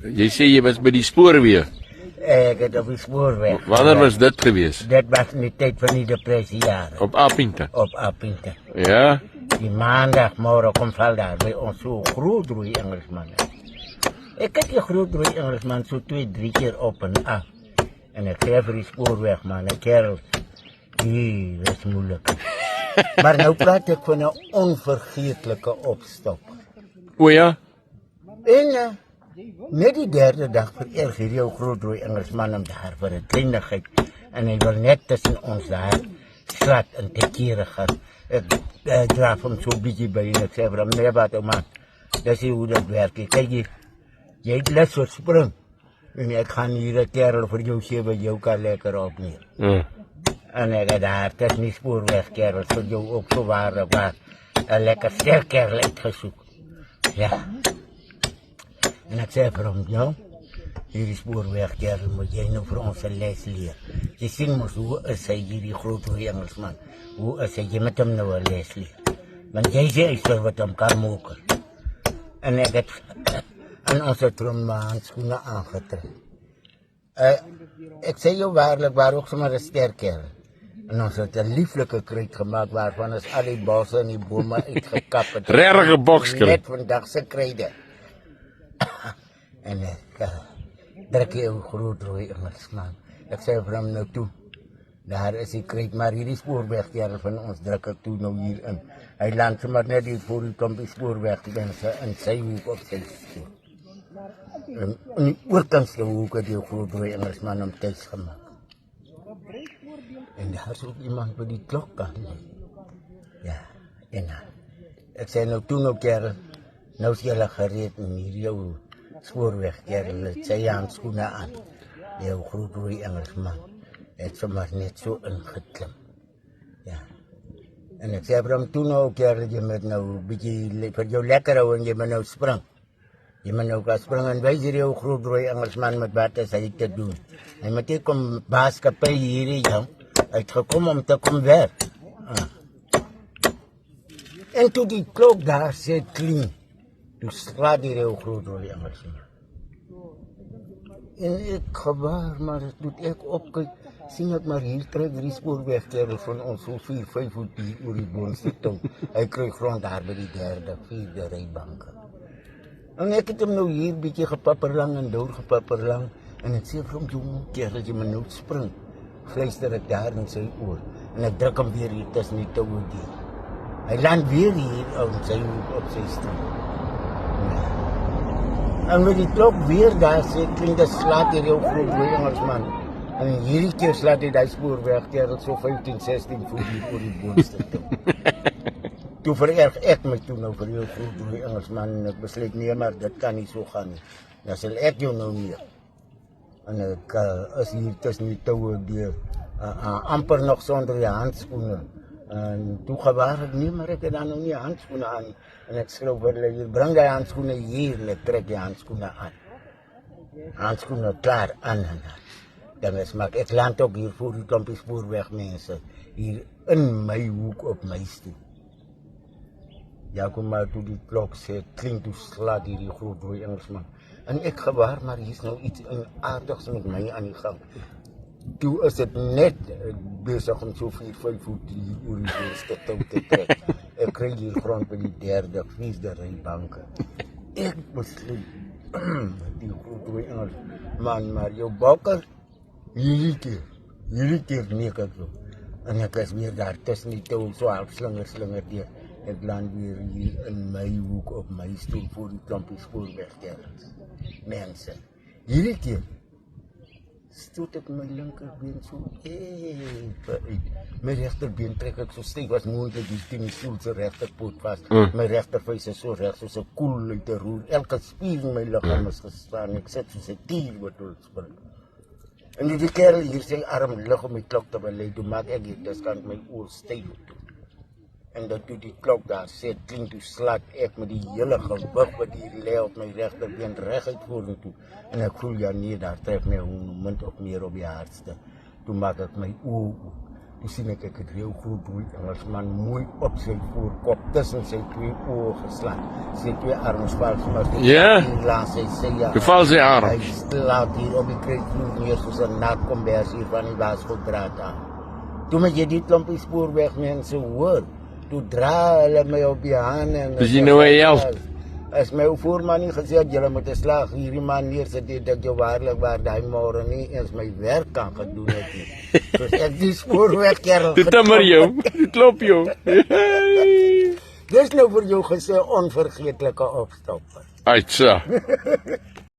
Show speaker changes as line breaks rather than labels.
Jy sê jy was by die spoorweë.
Ek het op die spoorweg.
Wanneer was dit gewees?
Dit was in die tyd van die depressiejare.
Op Appington.
Op Appington.
Ja.
Die maandagmorgen kom val daar bij ons zo'n groot roei Engelsman. Ik heb die groot roei Engelsman zo 2-3 keer op en af. En ik geef die spoorweg, man. Een kerel. Die is moeilijk. Maar nu praat ik van een onvergetelijke opstop.
O ja?
En net die derde dag vererg hier jouw groot roei Engelsman om daar voor een kleinigheid. En hij wil net tussen ons daar slat en tekeer gaan. Ik draaf hem zo'n beetje bij en ik zei voor hem, nee wat man, dat is hoe dat werkt. Kijk je, jij hebt les voor spring. En ik ga hier een kerel voor jou zeven, jou kan lekker opnemen. En ik heb daar tussen die spoorwegkerels voor jou ook zo waar een lekker sterk kerel uitgezocht. Ja. En ik zei voor hem, nou, hierdie spoorwegkerel moet jij nou voor ons een les leren. Je ziet maar hoe is hij hierdie grote Engelsman. Hoe is hij, je met hem nou een les leren. Want jij zei wat hem kan mogen. En ik heb aan onze tromhandschoenen aangetrokken. Ik zei jou waarlijk, waar ook zomaar een sterk kerel. En ons het een lieflijke kruid gemaakt waarvan is al die bossen en die bomen uitgekapt.
Rarige bokskruid.
Net vandaag zijn kruiden. En ik druk je een groot rooi Engelsman. Ik zei voor hem nou toe. Daar is die kruid, maar hier die spoorwegkerel van ons druk ik toe nou hierin. Hij landt maar net hier voor die komt die spoorweg mensen en sy hoek op sy stoel. En die oorkantste hoek het die groot rooi Engelsman hem thuis gemaakt. En daar is ook iemand bij die klok aan. Ja, en ik zei nou toen ook kerel, nou is jylle gereed en hier jou spoorwegkerel, het sy handschoenen aan. Jou groot rooi Engelsman, het sommer net zo ingeklim. Ja. En ik zei voor hem toen ook kerel, je moet nou een beetje voor jou lekker houden en je moet nou spring. Je moet nou gaan springen en wijs hier jou groot rooi Engelsman met wat is hij te doen. En meteen kom maatschappij hier, ja. Uitgekomen om te komen werken. En toen die klok daar zit clean, toen slaat die heel groot door die Engelsman. En ik gewaar, maar het doet ik opkijken, zie ik maar hier trek die spoorwegkerel van ons zo 4-5 voet die oor die boonste touw. Hij kreeg grond daar bij die derde, vierde rijbanken. En ik heb hem nou hier een beetje gepapperlang en doorgepapperlang. En ik zeg van jongen kerel, je moet nou springen. Fluister ik daar in zijn oor. En ik druk hem weer hier tussen die touwen die. Hij landt weer hier op zijn stoel. Ja. En met die klok weer daar zit, klinkt dat slaat hier heel groot bij Engelsman. En hierdie keer slaat hij die spoorwegkerel zo 15-16 voet hier voor die boonste touw. Toen vererg ik me toen over heel groot bij Engelsman. En ik besluit nee, maar dat kan niet zo gaan. Dan zal ik jou nou meer. En ik is hier tussen die touwen die amper nog zonder je handschoenen. En toen gewaar ik niet, maar ik heb dan nog niet handschoenen aan. En ik schreef voor je, breng die handschoenen hier, ik trek die handschoenen aan. Handschoenen klaar aan. Dan is maar, ik land ook hier voor die Tompie spoorweg mensen. Hier in mijn hoek op mijn stoel. Ja, kom maar toen die klok zit, klinkt toen slaat die groot rooi Engelsman. En ik gewaar, maar hier is nou iets aardigs met mij aan die gang. Toen is het net bezig om zo 4-5 voet die oor die boonste touw te trekken. Ik kreeg hier grond bij die derde, vierde rijbanken. Ik besluit, die groot rooi Engelsman, maar jouw bakker, hierdie keer neek ik zo. En ik is weer daar tussen die touw zo half slinger door. Ik land weer hier in mijn hoek op mijn stoel voor die Tompie spoorwegkerels. Mensen, hierdie keer stoot ik mijn linkerbeen zo even uit. Mijn rechterbeen trek ik zo stevig als mogelijk die stoel zijn rechterpoot vast. Mijn rechtervuist is zo recht, zoals een koel uit de roer. Elke spier in mijn lichaam is gestaan. Ik zit zoals een tier wat wil springen. En die kerel hier zijn arm lig om die klok te beleiden. Toen maak ik hier, dus kan ik mijn oor stijf doen. En dat toen die klok daar zit, klinkt toen slaat ik met die hele gewicht wat die lei op mijn rechterbeen recht vorentoe. En ik voel ja nee, daar treft mijn mond op meer op je hartste. Toen maak ik mijn oor. Toe sien ek het heel groot bloed Engelsman mooi op sy voorkop tussen sy twee oë geslaan. Sy twee arms vas.
Ja.
Laat sy sê ja.
Hoe val sy
Hy
arms?
slaap hier op die kruisvloer neer soos 'n nakombers hier van die Waasgoudraad af. Toe met jy die klompie spoorwegmense hoor, toe dra hulle my op die hande en
Dis jy nou hy help.
as my voorman nie gesê het julle moet 'n slag hierdie man neersit dat jy waarlik waar daai môre nie eens my werk kan gedoen het nie. Soos ek die spoorwegkerel.
Dit maar jou. Dit klop jou.
Dis nou vir jou gesê onvergeetlike opstapper.
Uitsa.